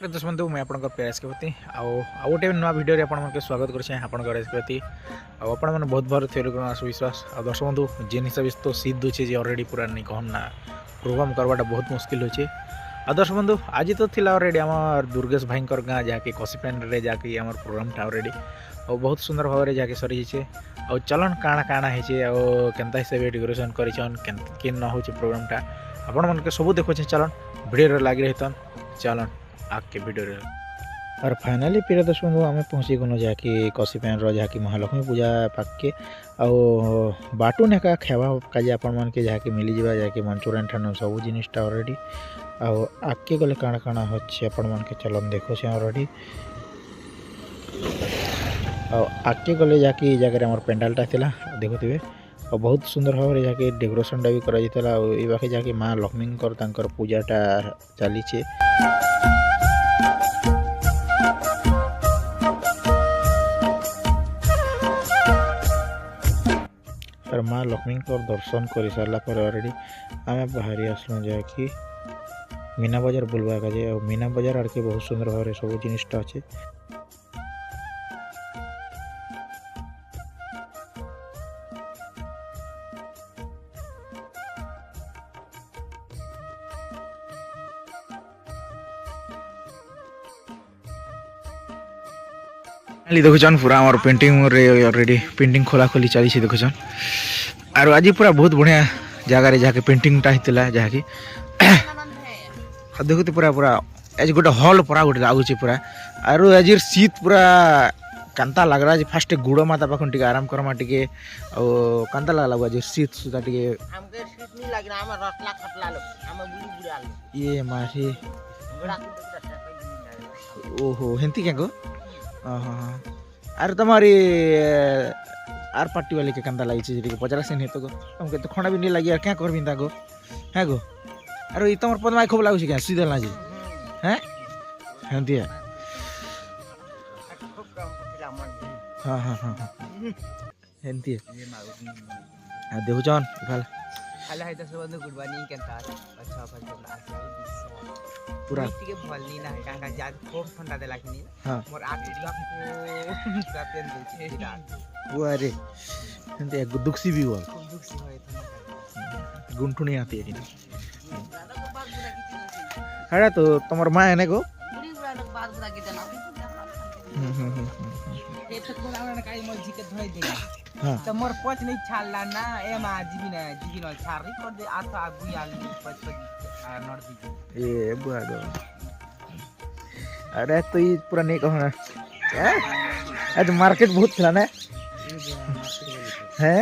दस बंधु मुझे आप प्यास केवती आउ गोटे नुआ भिडियो आपको स्वागत करें आपती आपण मैंने बहुत भर थे विश्वास आ दर्शक बंधु जेन हिसाब से तो सीध दूचे अलरेडी पूरा नहीं कहन ना प्रोग्राम करवाटा बहुत मुस्किल होचे। आ दर्शक बंधु आज तो थी अलरेडी आम दुर्गेश भाई गाँ जहाँकि कसीपेन जहाँकि आम प्रोग्राम अलरेडी और बहुत सुंदर भाव में जहाँकि सरी आ चलन काଣା काଣା है केन्ता हिसाब से डेकोरेशन करन के न हो प्रोग्रामटा आपण मन के सब देखो चलन भिडियो लगी रही चलन आगे वीडियो रे। और फाइनाली प्रिय दर्शक बंधु आम पहुँची गलु जहाँकि कसीपेन जहाँकि महालक्ष्मी पूजा पाके बाटुन एका खावा काजे आपण मन के जहाँकि मिली जावा जहाँकि मंचूरियन ठान सब जिनिसटा अलरेडी आगे गले काଣା काଣା होच्छे आपण मन के चलन देखो से अलरेडी आगे गले जहाँकि जगह आम पेंडालटा थिला देखुथिबे और बहुत सुंदर भाव में जहाँकि डेकोरेशनटा भी करा बाकी जहाँकि माँ लक्ष्मी पूजाटा चली और माँ लक्ष्मी दर्शन कर सारापर अलरेडी आम बाहरी आसलु जहाँकि मीना बजार बुलवा काजे और मीना बजार आड़के बहुत सुंदर भाव में सब जिनिसटा अच्छे। देखुन पूरा आम पेंटिंग ऑलरेडी पेंटिंग खोला खोली चली देखुन और आज पूरा बहुत बढ़िया जगार जहाँकि पेंटिंगटा होता जहाँकि देखते पूरा पूरा आज गोटे हॉल पूरा गोटे लगुच पूरा और आज शीत पूरा कांता लग रहा है फास्ट गुड़ माता पाखन टे आराम करमा टे कांता लगला आज शीत सुधा टे ये मासी ओहो हेंती क्या गो आर तुम्हारी आर पार्टी वाले के कंदा लगी पचारा से नहीं तो तुमके तो खंडा भी नहीं लगी यार क्या कर बिंदा गो है गो अरे ये तुम पदमा खूब लगुच क्या सीधे ना जी हैं हेंती है हाँ हाँ हाँ हाँ हेंती है देखो जान भल हेलो हाय दर्शक बंधु गुड मॉर्निंग केनता अच्छा अच्छा पूरा टिके भल नी ना कांगा जा खूब ठंडा देला खनी हां मोर आग दिला को पेन दे छे वो अरे हेंती दुखसी भी हुआ खूब दुख से होय था गुंठुनी आती है कि अरे तो तुम्हार मां है ने को बुढ़ी बुढ़ा लोग बात बुरा के देना ये तो कोन हमरा काई मर्जी के धोई दे हां तो मोर पोच नहीं छालला ना ए मा जीवी न छारी कर दे आ तो आगु आल पच नड़ दी ये बुआ गो अरे तो ये पूरा नहीं कहना आज मार्केट बहुत चला ना है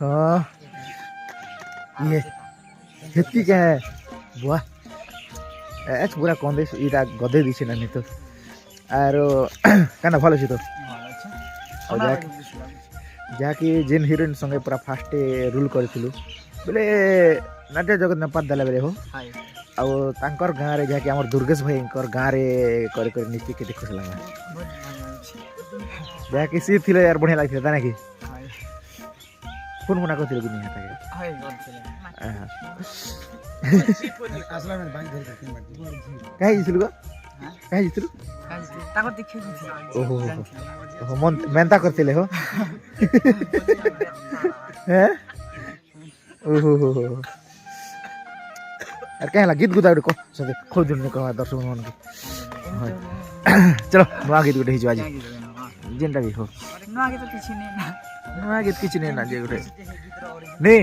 हाँ ये खेती क्या है बुआ आज पूरा कौन दे इटा गदे दिसे ना नहीं तो और काना भलो छी तो जहाँकि जेन हिरोइन संगे पूरा फास्ट रूल करथिलु बोले नाट्य जगत नेपाल देला बेले हो आउर गाँव रे जहाँकि आमर दुर्गेश भाई गाँव रे कर नीति के खुश लगा जहाँकि सी थिले यार बढ़िया लागथे ता कि फोन मुना करथिलु कि नहीं आता हाय करथिले असला में बैंक धर के माटी काहे जितलु गो काहे जितलु ताको देखि दी ओहो ओहो मन मेनता करथिले हो हैं ओहो यार कहेला गीत गुदा को सदे खोल दिन कह दर्शक मन के चलो नुआ गीत गुटे हिजो आज जेनटा भी हो नुआ गीत किछि नै ना नुआ गीत किछि नै ना जे गुटे नहीं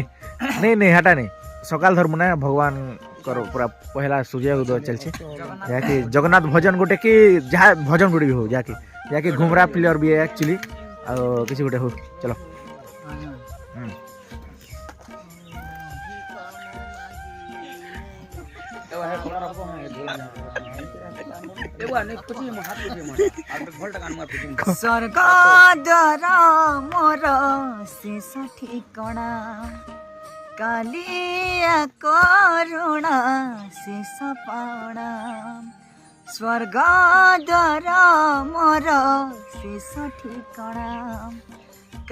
नहीं नहीं हटा नहीं सकाल धर्म ना भगवान करो पूरा पहला सूर्य उदय चलछे जाके जगन्नाथ भजन गोटे कि जहाँ भजन गुटे भी हो जाके घुमरा प्लेयर भी है एक्चुअली और किसी गोटे हो चलो स्वर्ग द्वार मोर शेष ठिकଣା कालिया करुणा शेष पाणा स्वर्ग द्वार मोर शेष ठिकଣା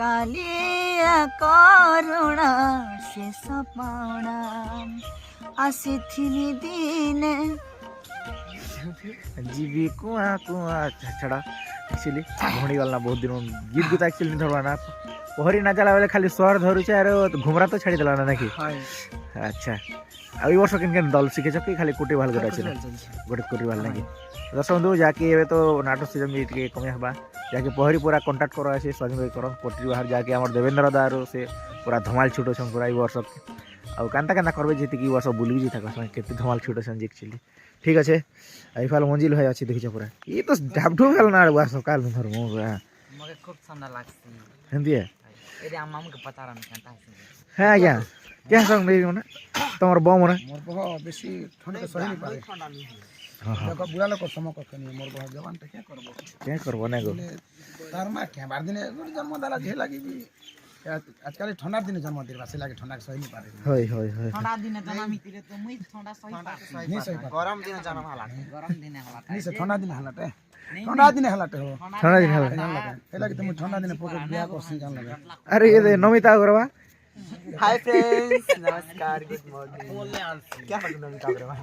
कालिया करुणा शेष पाणा आसिथिनी दिने जीवी कुआ कुआ छड़ा एक्चुअली भणी गलना बहुत दिन गीत गुता एक्चुअली नहीं धरवा ना पहरी ना चला बेले खाली स्वर धरुचे आरो घुमरा तो छाड़ी देला ना नाकी अच्छा अब वर्ष किन किन दल शिखे कि खाली कुटी भाल गोटे अछि गोटे कुटी भाल नाकी दर्शक बंधु जाके एबे तो नाटक सीजन भी टिके कमे हबा जाके पहरी पूरा कांटेक्ट करो आसी स्वागत भाई करो कोटी बाहर जाके हमर देवेंद्र दारू से पूरा धमाल छुटो छन पूरा ई वर्ष आ कांता कांता करबे जेति की वर्ष बुलबी जे थाका केते धमाल छुटो छन एक्चुअली ठीक अच्छे आई फाल मंजिल भाई अच्छी देखी पूरा ये तो ढाबढू गल ना वर्ष काल धर मो मगे खूब ठंडा लागसी हिंदी है एरे अम्मा हमके पता रहा कांता है हां क्या क्या संग नहीं मने तमर बम मने मोर बह बेसी ठंड के सही नहीं पारे देखो बुढ़ा लोग सम कख नहीं मोर बह जवान त क्या करबो ना गो तार मा क्या बार दिन जन्म दाला झे लागी भी आजकल ठंडा दिन जन्म दिला से लागे ठंडा के सही नहीं पारे होय होय होय ठंडा दिन जन्म मितिरे तो मुई ठंडा सही पारे नहीं सही गरम दिन जन्म होला गरम दिन होला नहीं से ठंडा दिन हलाटे ठंडा दिन हलाटे हो ठंडा दिन हला ए लागे तुम ठंडा दिन पकड़ बियाह कर सी जान लगे अरे ये नमिता करवा हाय फ्रेंड्स नमस्कार गुड मॉर्निंग बोलने आंसी क्या बात नमिता करवा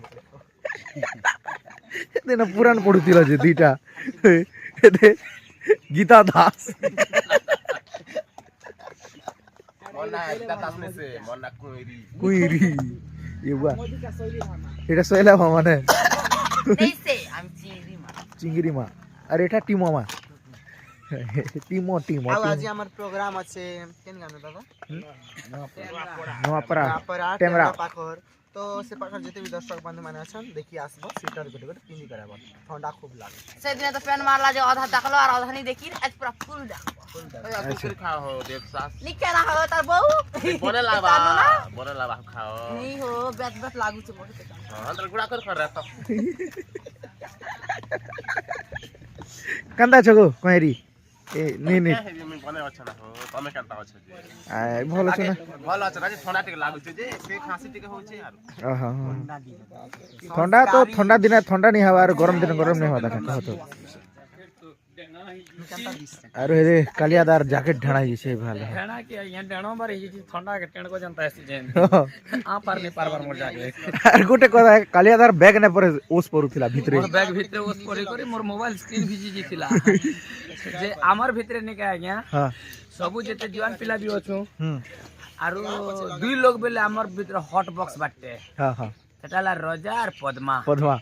देना पुराण पढुतिला जे दुईटा एते गीता दास मना एकटा तासने से मना कुइरी ये बुआ এটা সইলা মানে नैसे हम চিংড়ি মা আর এটা টিমো মা টিমো টিমো ଆଉ ଆଜି ଆମର ପ୍ରୋଗ୍ରାମ ଅଛି କେନ୍ ଗାନ ଦାଦା ନୂଆପରା ତାପରେ ଟେମରା ପାଖର ତ ସେ ପାଖର ଯେତେ ବି ଦର୍ଶକ ବନ୍ଧୁ ମାନେ ଅଛନ୍ ଦେଖି ଆସିବ ସିଟର ଗୋଟେ ଗୋଟେ ପିନ୍ଧି କରାବ ଥଣ୍ଡା खूब ଲାଗେ से दिन तो पेन मारला जो आधा देखलो और आधा नहीं देखी आज पूरा फुल देखो कुकुर खाओ हो देव सास निके ना हो तार बहू बने लाबा खाओ नहीं हो बेत बेत लागू छ मोटे अंदर गुड़ा कर रहता কান্দা ছগো কইরি এ নি নি मैं बने अच्छा ना हो तमे केनता अच्छा जे আ ভালো আছে না भल अच्छा ना ठंडा टिके लागु जे से खांसी टिके होचे यार আহা ঠান্ডা তো ঠান্ডা দিনে ঠান্ডা নি হওয়া আর গরম দিনে গরম নি হওয়া দেখা কত अरे रे कालियादार जैकेट ढाणा जैसे भाल ढेणा के यहाँ ढेणो बार ये ठंडा के टेण को जनता है सीजन आ पार नहीं पार मोर जाके আর গোটে কথা কালিয়াদার ব্যাগ নে পরে ওস পড়ুছিলা ভিতরে मोर बैग भीतर उस परे करे मोर मोबाइल स्क्रीन भिजी जिथिला जे आमर भीतर ने का आज्ञा हां सबु जेते दीवान पिला भी अछु हम आरो दुई लोग बेले आमर भीतर हॉट बॉक्स बाटे हां हां सेटाला रजा और पद्मा पद्मा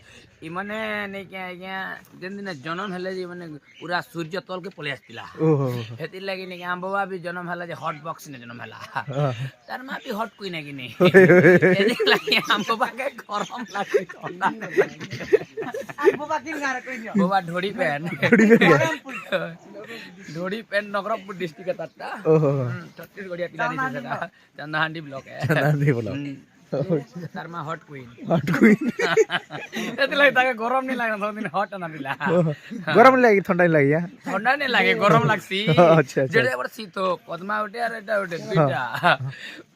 इ माने ने के आज्ञा जेन दिन जन्म हले जे माने पूरा सूर्य तल के पले आस्तिला ओहो हेति लागि ने आम बाबा भी जन्म हला जे हॉट बॉक्स ने जन्म हला तार मा भी हॉट कोई नहीं किनी एदि लागि आम बाबा के गरम लागि ठंडा बाबा किन गारे कोइ दियो बाबा ढोड़ी पेन ढोड़ी पेन नगरपुर डिस्ट्रिक्ट का तट्टा ओहो छत्तीसगढ़िया पिला दी से चंदाहांडी ब्लॉक है नांदी बोला तार मा हॉट क्वीन हट कोई एति लागि ताके गरम नहीं लागना सब दिन हॉट ना मिला गरम लागी ठंडा लागी या ठंडा नहीं लागे गरम लागसी अच्छा अच्छा जेडे बड़ शीतो पद्मा उठे और एटा उठे दुईटा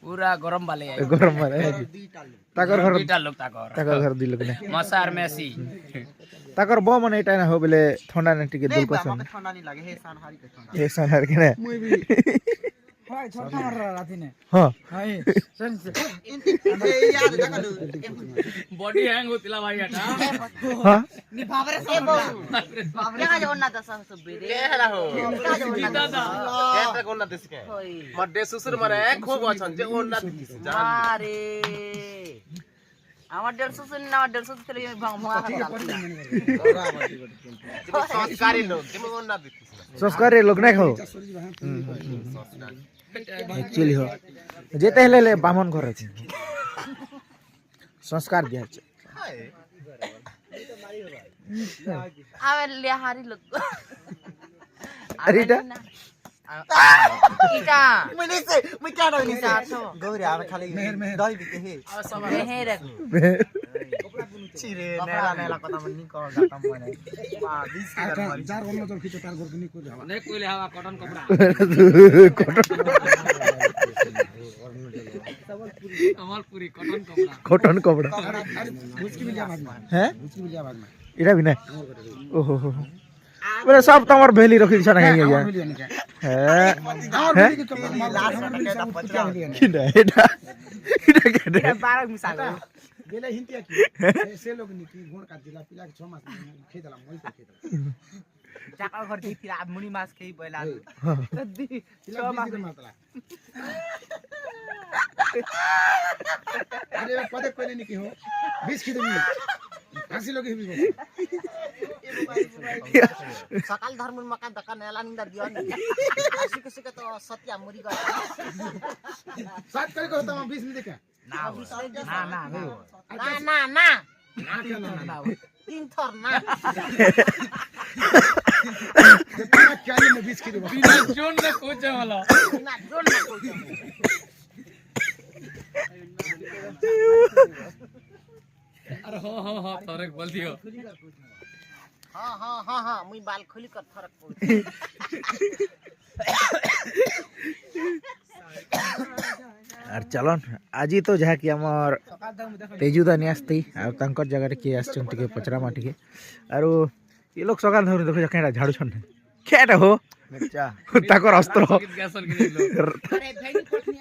पूरा गरम वाले आई गरम मारे ताकर घर दुईटा लोग ताकर घर दिल ने मसार मेसी ताकर बो मने एटा ना हो बेले ठंडा ने टिके दुल कोसन ठंडा नहीं लागे हे सान हारी के ठंडा ए सनहर के ने हाय छोटा मार रहा राती ने हां हाय सुन से याद देखलु बॉडी हैंग होतिला भाई हटा हां नि बाबरे ए बहू क्या जो ना दस सब बेरे के हला हो क्या जो ना दादा के कोन देश के होई मड्डे सुसुर मारे खूब अछन जे ओन्ना दिस जान अरे আমার 150 सुन ना 150 चले भंगा खा संस्कारी लोग जे ओन्ना दिस संस्कार लोग नहीं खाओ एक्चुअली हो जेते हेले ले बामन घर अछि संस्कार दिया छै आवे ले हारी लोग अरे इटा इटा मैले से मैं क्या डोनी से चार गौरी आवे खाली दही बिके हे हे रे छिरे नेला नेला कता मन नि कर जाता मने वा 20 की दर मारी चार गोल तो खींचो तार घर के निको जावा नहीं कोई ले हवा कॉटन कपड़ा कमलपुरी कॉटन कपड़ा कॉटन कपड़ा मुझकी भी जा भाग में हैं मुझकी भी जा भाग में इटा भी नहीं ओहो बोले सब तमर भेली रखी छ ना गया मिलियो ने क्या है और मिली के चक्कर मार लास्ट में सब कुछ मिलियो ने किना एटा के 12 मिसाल गेले हिंतिया की से लोग नी की गुण काट दिला पिला के 6 मास खेत ला मोल पे खेत चाका घर दी फिर आप मुनी मास खेई पहिला पिला 20 दिन मातला अरे पदे कोने नी की हो 20 की दिन फांसी लोग ही सकाल धर्म मका दका नेला निंदा दियो आसी किसी के तो सत्या मुरी गयो साथ करे को होता 20 नहीं देखा ना ना ना ना ना ना क्या ना तीन थर ना कितना क्या नहीं 20 की दिन बिना जोन ना कोचा वाला ना जोन ना कोई अरे हां तोरे बोल दियो हाँ मुई बाल खोली कर फरक पड़ আর চলন আজি তো যাহা কি আমার তেজুদা নি আসতি আর তাঙ্কর জায়গারে কি আসছেন টিকে পচরামা টিকে আর এই লোক সকাল ধরে দেখো কেটা ঝাড়ুছন কেটা হো তাকর অস্ত্র গ্যাসর কি দিলো अरे भेड़ी कोठनिया